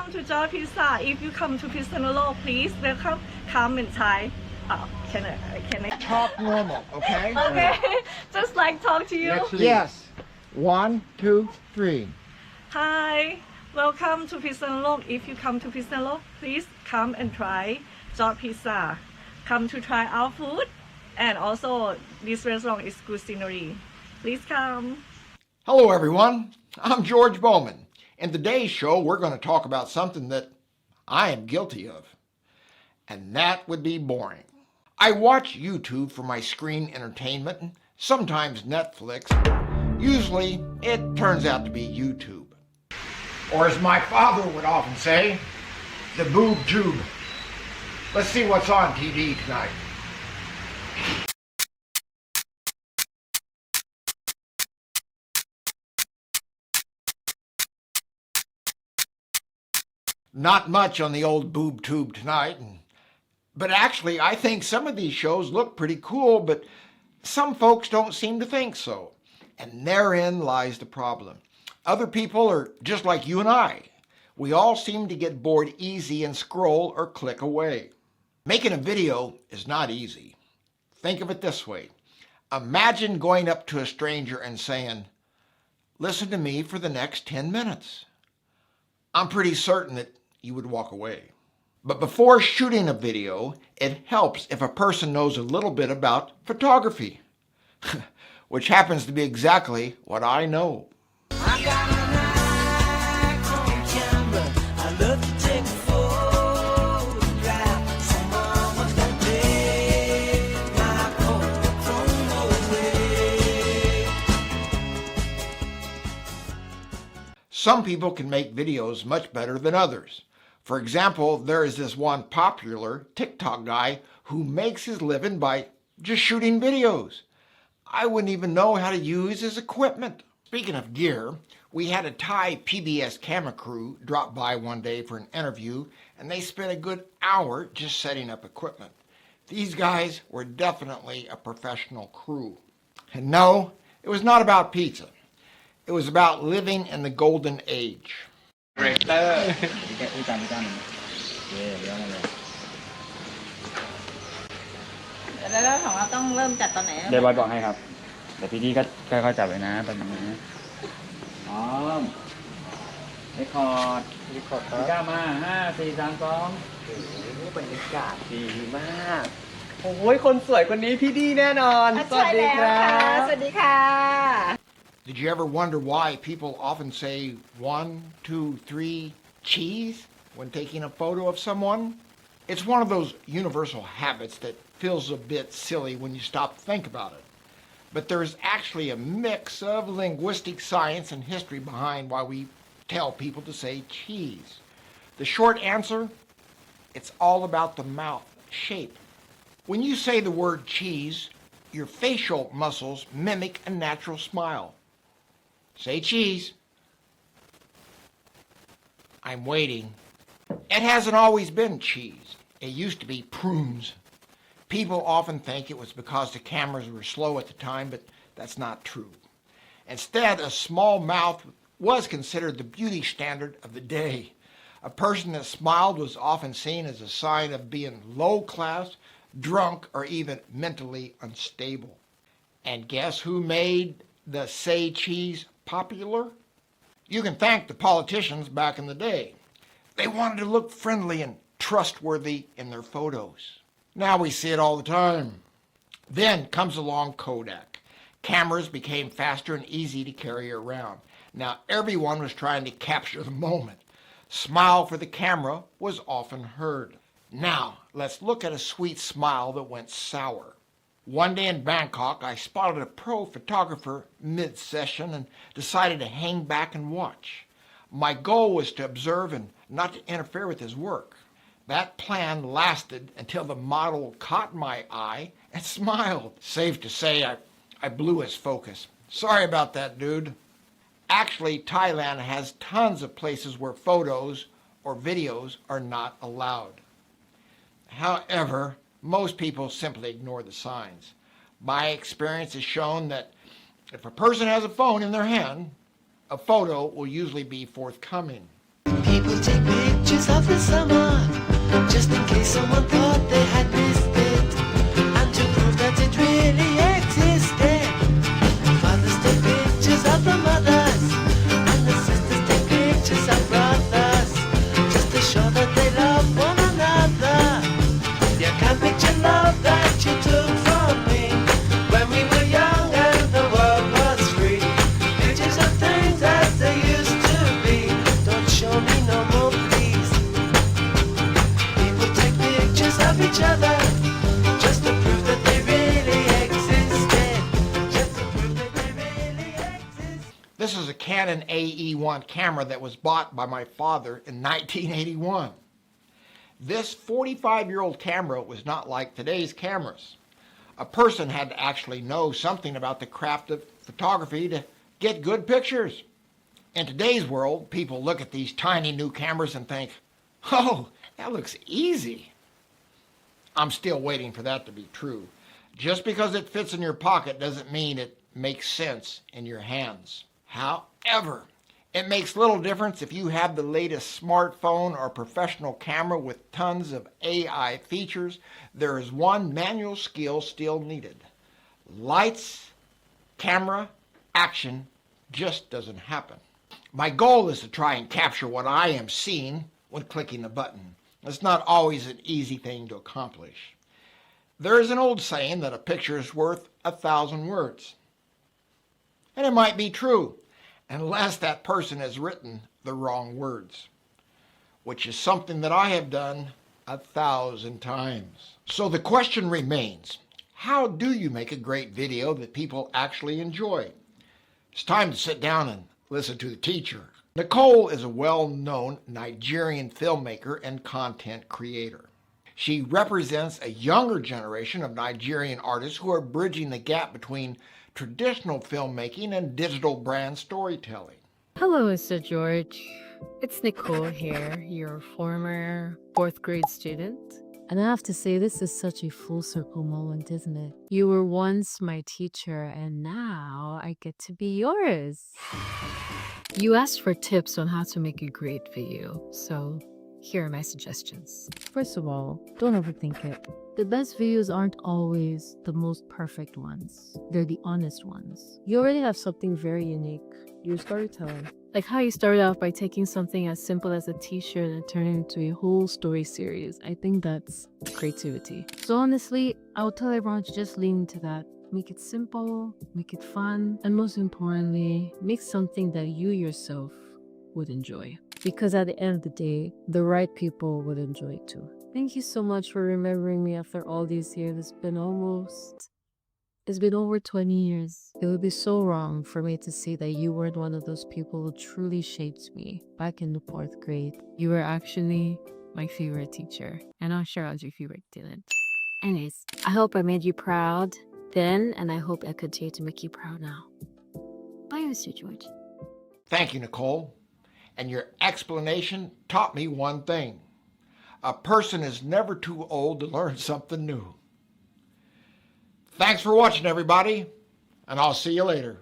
welcome to Joy Pizza. If you come to Pistonolo, please welcome, come and try. Can I? Talk normal, okay? Okay, just like talk to you. Yes. 1, 2, 3. Hi, welcome to Pistonolo. If you come to Pistonolo, please come and try Joy Pizza. Come to try our food, and also this restaurant is good scenery. Please come. Hello, everyone. I'm George Bowman. In today's show, we're going to talk about something that I am guilty of, and that would be boring. I watch YouTube for my screen entertainment, and sometimes Netflix. Usually, it turns out to be YouTube. Or as my father would often say, the boob tube. Let's see what's on TV tonight. Not much on the old boob tube tonight, but actually I think some of these shows look pretty cool, but some folks don't seem to think so. And therein lies the problem. Other people are just like you and I. We all seem to get bored easy and scroll or click away. Making a video is not easy. Think of it this way. Imagine going up to a stranger and saying, "Listen to me for the next 10 minutes. I'm pretty certain that you would walk away. But before shooting a video, it helps if a person knows a little bit about photography, which happens to be exactly what I know. I got an eye on camera. I love to take a photograph. Someone can take my phone away. Some people can make videos much better than others. For example, there is this one popular TikTok guy who makes his living by just shooting videos. I wouldn't even know how to use his equipment. Speaking of gear, we had a Thai PBS camera crew drop by one day for an interview, and they spent a good hour just setting up equipment. These guys were definitely a professional crew. And no, it was not about pizza. It was about living in the golden age. เรคเตอร์วิจารณ์หนึ่งเดี๋ยวนั่นเลยแล้วของเราต้องเริ่มจัดตอนไหนเดี๋ยวบอยบอกให้ครับเดี๋ยวพี่ดีก็ค่อยๆจับไว้นะแบบนี้พร้อมเรคคอร์ดครับก้ามา5 4 3 2โอ้โหบรรยากาศดีมากโอ้ยคนสวยคนนี้พี่ดีแน่นอนสวัสดีครับสวัสดีค่ะ Did you ever wonder why people often say 1, 2, 3, cheese when taking a photo of someone? It's one of those universal habits that feels a bit silly when you stop to think about it. But there's actually a mix of linguistic science and history behind why we tell people to say cheese. The short answer, it's all about the mouth shape. When you say the word cheese, your facial muscles mimic a natural smile. Say cheese. I'm waiting. It hasn't always been cheese. It used to be prunes. People often think it was because the cameras were slow at the time, but that's not true. Instead, a small mouth was considered the beauty standard of the day. A person that smiled was often seen as a sign of being low class, drunk, or even mentally unstable. And guess who made the say cheese popular? You can thank the politicians back in the day. They wanted to look friendly and trustworthy in their photos. Now we see it all the time. Then comes along Kodak. Cameras became faster and easy to carry around. Now everyone was trying to capture the moment. Smile for the camera was often heard. Now let's look at a sweet smile that went sour. One day in Bangkok, I spotted a pro photographer mid-session and decided to hang back and watch. My goal was to observe and not to interfere with his work. That plan lasted until the model caught my eye and smiled. Safe to say, I blew his focus. Sorry about that, dude. Actually, Thailand has tons of places where photos or videos are not allowed. However, most people simply ignore the signs. My experience has shown that if a person has a phone in their hand, a photo will usually be forthcoming. People take pictures. pictures of the summer, just in case someone thought they had missed it, and to prove that it really existed. Fathers take pictures of the mothers, and the sisters take pictures of brothers, just to show that they love one another. You can picture love that you took from me when we were young and the world was free. Pictures of things as they used to be. Don't show me no more, please. People take pictures of each other just to prove that they really existed. Just to prove that they really existed. This is a Canon AE1 camera that was bought by my father in 1981. This 45-year-old camera was not like today's cameras. A person had to actually know something about the craft of photography to get good pictures. In today's world, people look at these tiny new cameras and think, oh, that looks easy. I'm still waiting for that to be true. Just because it fits in your pocket doesn't mean it makes sense in your hands. However, it makes little difference if you have the latest smartphone or professional camera with tons of AI features. There is one manual skill still needed. Lights, camera, action just doesn't happen. My goal is to try and capture what I am seeing when clicking the button. It's not always an easy thing to accomplish. There is an old saying that a picture is worth 1,000 words. And it might be true, unless that person has written the wrong words, which is something that I have done 1,000 times. So the question remains, how do you make a great video that people actually enjoy? It's time to sit down and listen to the teacher. Nicole is a well-known Nigerian filmmaker and content creator. She represents a younger generation of Nigerian artists who are bridging the gap between traditional filmmaking and digital brand storytelling. Hello, Mr. George. It's Nicole here, your former 4th grade student. And I have to say, this is such a full circle moment, isn't it? You were once my teacher, and now I get to be yours. You asked for tips on how to make a great video, so here are my suggestions. First of all, don't overthink it. The best videos aren't always the most perfect ones. They're the honest ones. You already have something very unique. Your storytelling. Like how you started off by taking something as simple as a t-shirt and turning it into a whole story series. I think that's creativity. So honestly, I would tell everyone to just lean into that. Make it simple, make it fun, and most importantly, make something that you yourself would enjoy. Because at the end of the day, the right people would enjoy it too. Thank you so much for remembering me after all these years. It's been over 20 years. It would be so wrong for me to say that you weren't one of those people who truly shaped me back in the 4th grade. You were actually my favorite teacher, and I'm sure I was your favorite student. Anyways, I hope I made you proud then, and I hope I continue to make you proud now. Bye, Mr. George. Thank you, Nicole. And your explanation taught me one thing. A person is never too old to learn something new. Thanks for watching, everybody, and I'll see you later.